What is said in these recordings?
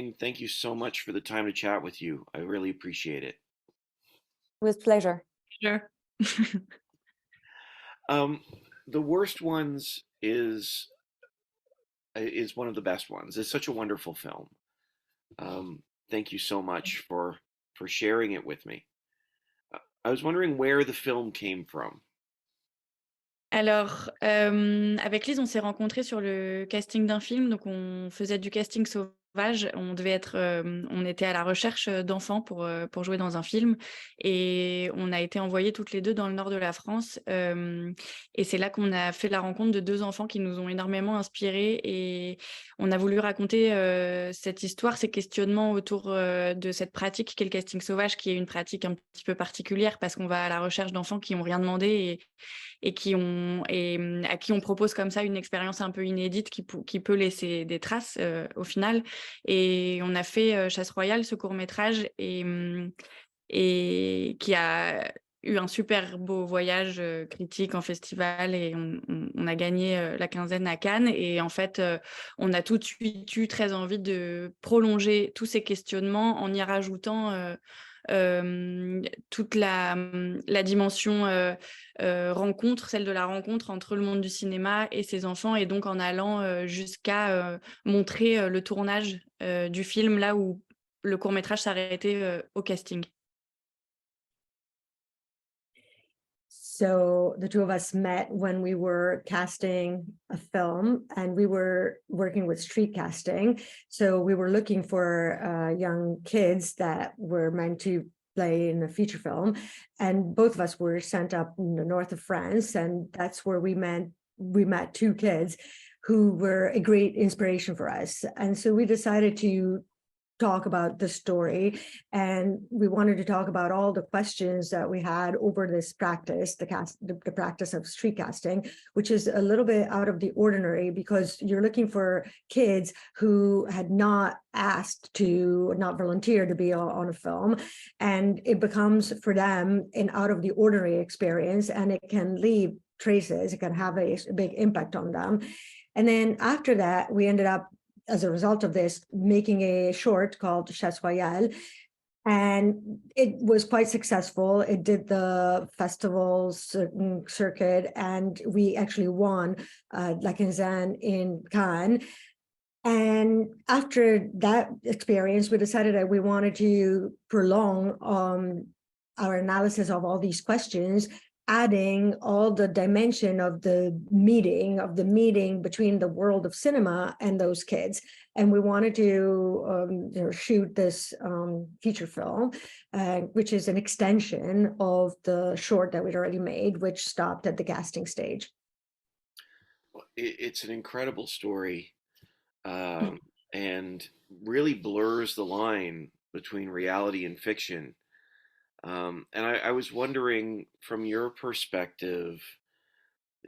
Romane, thank you so much for the time to chat with you. I really appreciate it. With pleasure. Sure. Um, the worst ones is one of the best ones. It's such a wonderful film. Thank you so much for sharing it with me. I was wondering where the film came from. Alors, avec Lise, on s'est rencontrés sur le casting d'un film, donc on faisait du casting sauvage. On était à la recherche d'enfants pour jouer dans un film et on a été envoyés toutes les 2 dans le nord de la France, et c'est là qu'on a fait la rencontre de 2 enfants qui nous ont énormément inspirés et on a voulu raconter, cette histoire, ces questionnements autour, de cette pratique qu'est le casting sauvage, qui est une pratique un petit peu particulière parce qu'on va à la recherche d'enfants qui ont rien demandé et à qui on propose comme ça une expérience un peu inédite qui peut laisser des traces, au final. Et on a fait, Chasse royale, ce court métrage et qui a eu un super beau voyage, critique en festival et on a gagné, la quinzaine à Cannes et en fait, on a tout de suite eu très envie de prolonger tous ces questionnements en y rajoutant, toute la dimension, rencontre, celle de la rencontre entre le monde du cinéma et ses enfants et donc en allant, jusqu'à, montrer, le tournage, du film là où le court métrage s'arrêtait, au casting. So the two of us met when we were casting a film, and we were working with street casting. So we were looking for young kids that were meant to play in a feature film. And both of us were sent up in the north of France, and that's where we met two kids who were a great inspiration for us. And so we decided to talk about the story, and we wanted to talk about all the questions that we had over this practice, the practice of street casting, which is a little bit out of the ordinary because you're looking for kids who had not not volunteered to be on a film, and it becomes for them an out of the ordinary experience, and it can leave traces, it can have a big impact on them. And then after that, we ended up, as a result of this, making a short called Chasse Royale. And it was quite successful. It did the festival circuit, and we actually won La Quinzaine in Cannes. And after that experience, we decided that we wanted to prolong our analysis of all these questions, adding all the dimension of the meeting between the world of cinema and those kids. And we wanted to shoot this feature film, which is an extension of the short that we'd already made, which stopped at the casting stage. It's an incredible story, and really blurs the line between reality and fiction. And I was wondering, from your perspective,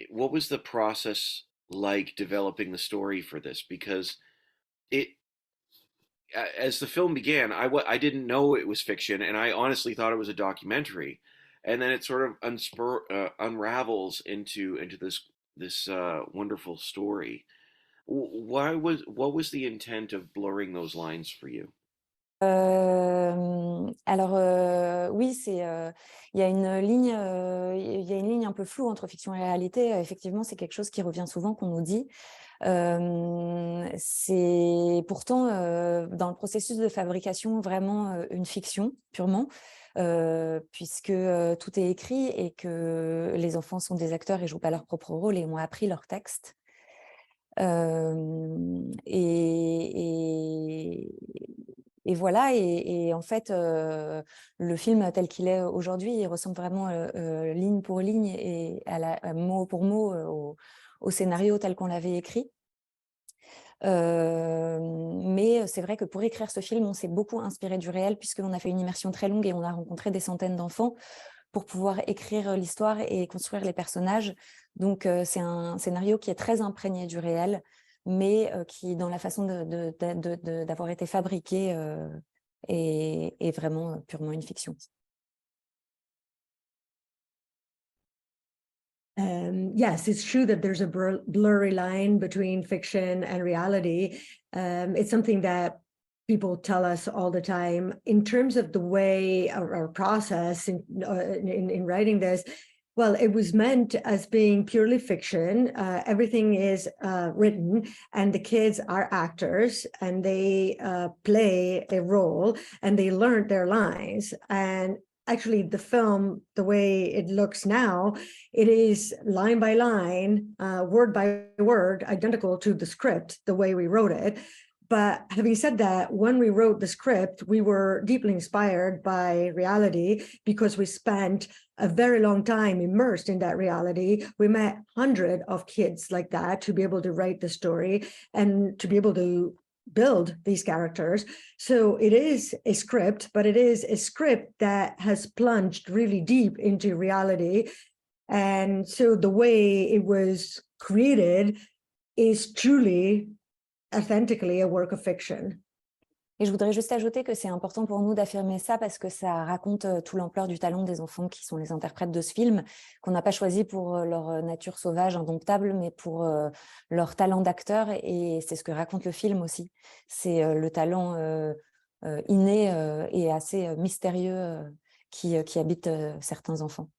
what was the process like developing the story for this? Because it, as the film began, I didn't know it was fiction, and I honestly thought it was a documentary, and then it sort of unravels into this wonderful story. What was the intent of blurring those lines for you? Alors oui, il y a il y a une ligne un peu floue entre fiction et réalité. Effectivement, c'est quelque chose qui revient souvent, qu'on nous dit. C'est pourtant dans le processus de fabrication vraiment une fiction purement, puisque tout est écrit et que les enfants sont des acteurs et jouent pas leur propre rôle et ont appris leur texte. Et voilà, et en fait, le film tel qu'il est aujourd'hui, il ressemble vraiment ligne pour ligne et mot pour mot au scénario tel qu'on l'avait écrit. Mais c'est vrai que pour écrire ce film, on s'est beaucoup inspiré du réel puisqu'on a fait une immersion très longue et on a rencontré des centaines d'enfants pour pouvoir écrire l'histoire et construire les personnages. Donc c'est un scénario qui est très imprégné du réel, mais qui, dans la façon d'avoir été fabriqué, est vraiment purement une fiction. Yes, it's true that there's a blurry line between fiction and reality. It's something that people tell us all the time in terms of the way our process in writing this. Well, it was meant as being purely fiction. Everything is written, and the kids are actors, and they play a role, and they learn their lines. And actually, the film, the way it looks now, it is line by line, word by word, identical to the script, the way we wrote it. But having said that, when we wrote the script, we were deeply inspired by reality because we spent a very long time immersed in that reality. We met hundreds of kids like that to be able to write the story and to be able to build these characters. So it is a script, but it is a script that has plunged really deep into reality. And so the way it was created is truly authentically a work of fiction. Et je voudrais juste ajouter que c'est important pour nous d'affirmer ça parce que ça raconte toute l'ampleur du talent des enfants qui sont les interprètes de ce film, qu'on n'a pas choisi pour leur nature sauvage, indomptable, mais pour leur talent d'acteur. Et c'est ce que raconte le film aussi. C'est le talent inné et assez mystérieux qui habite certains enfants.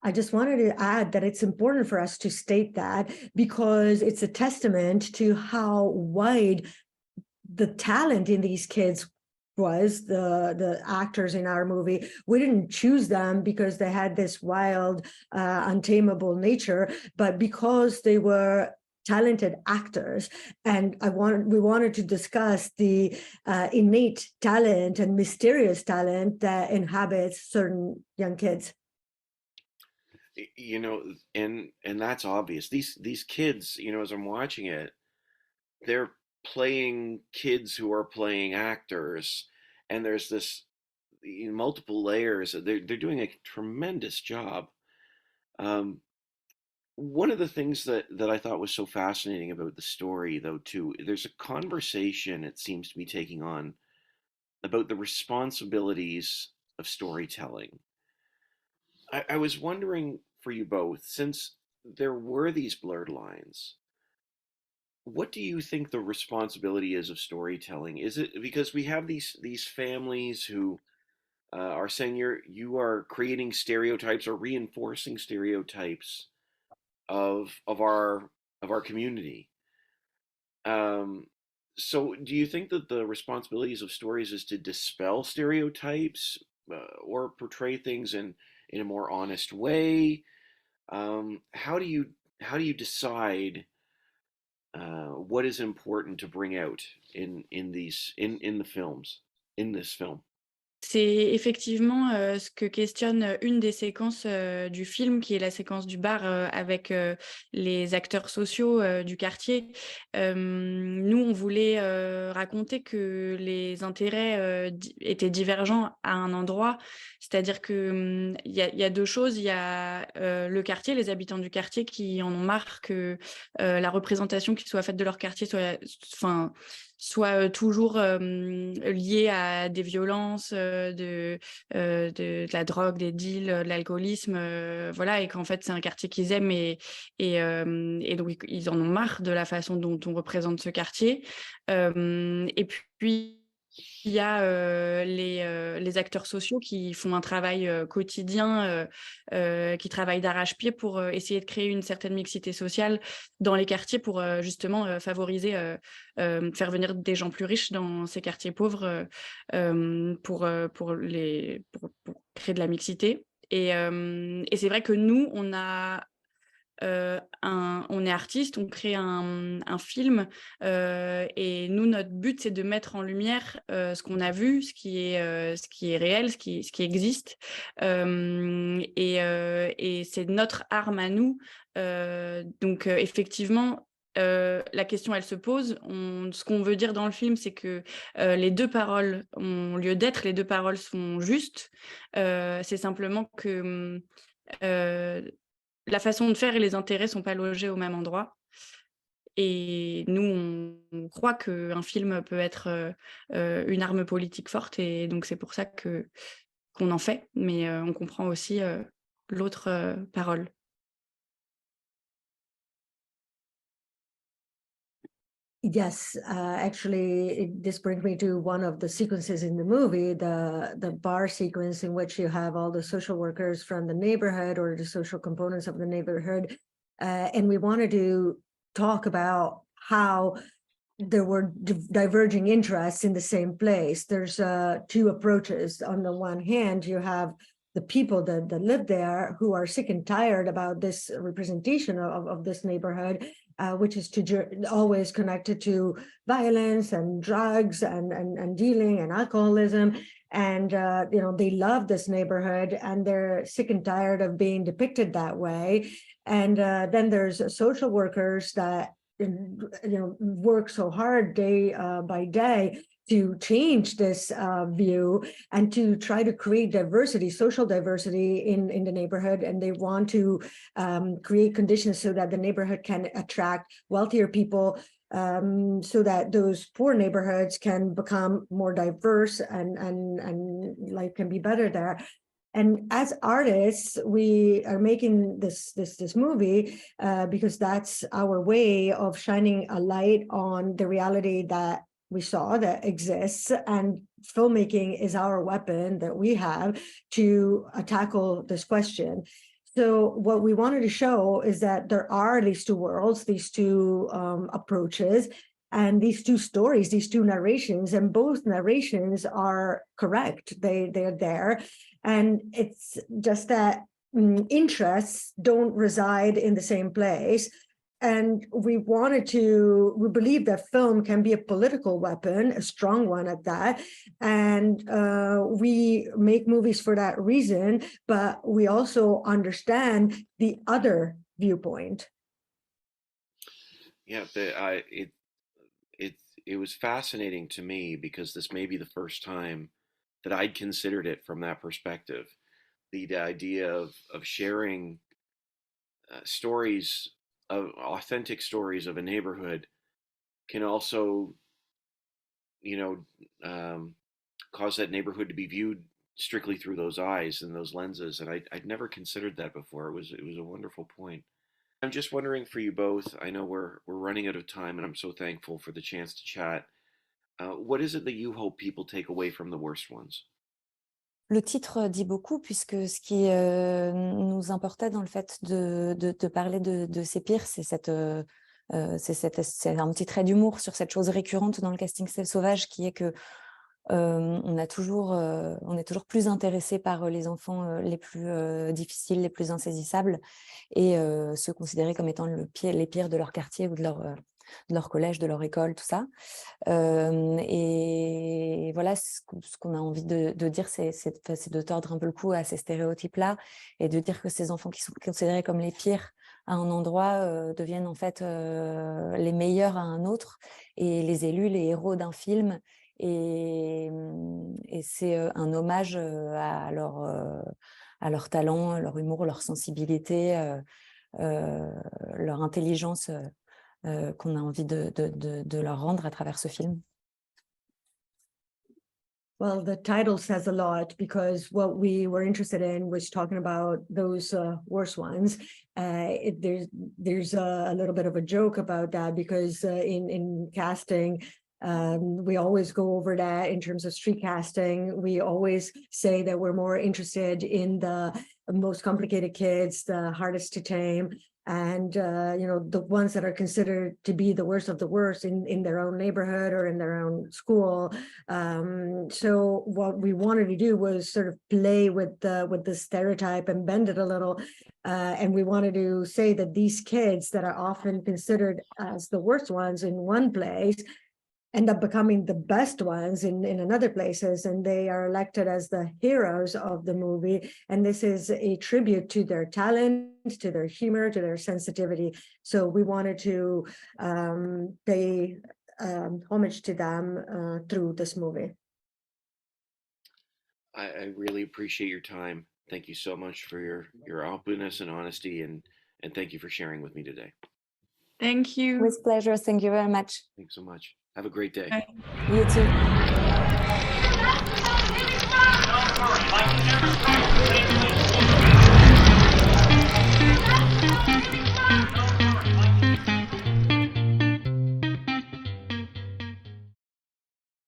I just wanted to add that it's important for us to state that because it's a testament to how wide the talent in these kids was, the actors in our movie. We didn't choose them because they had this wild, untamable nature, but because they were talented actors. And we wanted to discuss the innate talent and mysterious talent that inhabits certain young kids. You know, and that's obvious. These kids, you know, as I'm watching it, they're playing kids who are playing actors, and there's this multiple layers. They're doing a tremendous job. One of the things that I thought was so fascinating about the story, though, too, there's a conversation it seems to be taking on about the responsibilities of storytelling. I was wondering for you both, since there were these blurred lines, what do you think the responsibility is of storytelling? Is it because we have these families who are saying you are creating stereotypes or reinforcing stereotypes of our community? Um, so, do you think that the responsibilities of stories is to dispel stereotypes or portray things in a more honest way? How do you decide what is important to bring out in the films in this film? C'est effectivement ce que questionne une des séquences du film, qui est la séquence du bar avec les acteurs sociaux du quartier. Nous, on voulait raconter que les intérêts étaient divergents à un endroit, c'est-à-dire que il y a deux choses. Il y a le quartier, les habitants du quartier qui en ont marre que la représentation qui soit faite de leur quartier soit toujours liée à des violences, de la drogue, des deals, de l'alcoolisme, voilà, et qu'en fait c'est un quartier qu'ils aiment et donc ils en ont marre de la façon dont on représente ce quartier. Et puis il y a les acteurs sociaux qui font un travail quotidien, qui travaillent d'arrache-pied pour essayer de créer une certaine mixité sociale dans les quartiers pour justement favoriser, faire venir des gens plus riches dans ces quartiers pauvres pour créer de la mixité. Et c'est vrai que nous, on est artiste, on crée un film et nous, notre but, c'est de mettre en lumière ce qu'on a vu, ce qui est réel, ce qui existe. Et c'est notre arme à nous. Donc, effectivement, la question, elle se pose. Ce qu'on veut dire dans le film, c'est que les deux paroles ont lieu d'être, les deux paroles sont justes. C'est simplement que la façon de faire et les intérêts sont pas logés au même endroit. Et nous, on croit qu'un film peut être une arme politique forte, et donc c'est pour ça qu'on en fait, mais on comprend aussi l'autre parole. Yes, actually, this brings me to one of the sequences in the movie, the bar sequence in which you have all the social workers from the neighborhood or the social components of the neighborhood. And we wanted to talk about how there were diverging interests in the same place. There's two approaches. On the one hand, you have the people that live there who are sick and tired about this representation of this neighborhood, which is always connected to violence and drugs and dealing and alcoholism. And they love this neighborhood and they're sick and tired of being depicted that way. And then there's social workers that work so hard day by day to change this view and to try to create diversity, social diversity in the neighborhood. And they want to create conditions so that the neighborhood can attract wealthier people, so that those poor neighborhoods can become more diverse and life can be better there. And as artists, we are making this movie because that's our way of shining a light on the reality that we saw that exists, and filmmaking is our weapon that we have to tackle this question. So what we wanted to show is that there are these two worlds, these two approaches, and these two stories, these two narrations, and both narrations are correct. They're there. And it's just that interests don't reside in the same place. And we believe that film can be a political weapon, a strong one at that. And we make movies for that reason, but we also understand the other viewpoint. Yeah, it was fascinating to me because this may be the first time that I'd considered it from that perspective. The idea of sharing stories, of authentic stories of a neighborhood, can also, cause that neighborhood to be viewed strictly through those eyes and those lenses. And I'd never considered that before. It was a wonderful point. I'm just wondering for you both. I know we're running out of time, and I'm so thankful for the chance to chat. What is it that you hope people take away from the worst ones? Le titre dit beaucoup, puisque ce qui nous importait dans le fait de parler de ces pires, c'est un petit trait d'humour sur cette chose récurrente dans le casting sauvage, qui est que on est toujours plus intéressé par les enfants les plus difficiles, les plus insaisissables, et ceux considérés comme étant les pires de leur quartier ou de leur collège, de leur école, tout ça. Et voilà, ce qu'on a envie de dire, c'est de tordre un peu le cou à ces stéréotypes-là et de dire que ces enfants qui sont considérés comme les pires à un endroit deviennent en fait les meilleurs à un autre, et les élus, les héros d'un film. Et c'est un hommage à leur talent, leur humour, leur sensibilité, leur intelligence, qu'on a envie de leur rendre à travers ce film. Well, the title says a lot, because what we were interested in was talking about those worst ones. There's a little bit of a joke about that, because in casting, we always go over that in terms of street casting. We always say that we're more interested in the most complicated kids, the hardest to tame, and the ones that are considered to be the worst of the worst in their own neighborhood or in their own school. So what we wanted to do was sort of play with the stereotype and bend it a little, and we wanted to say that these kids that are often considered as the worst ones in one place end up becoming the best ones in another places, and they are elected as the heroes of the movie. And this is a tribute to their talent, to their humor, to their sensitivity. So we wanted to pay homage to them through this movie. I really appreciate your time. Thank you so much for your openness and honesty, and thank you for sharing with me today. Thank you. With pleasure. Thank you very much. Thanks so much. Have a great day. Bye. You too.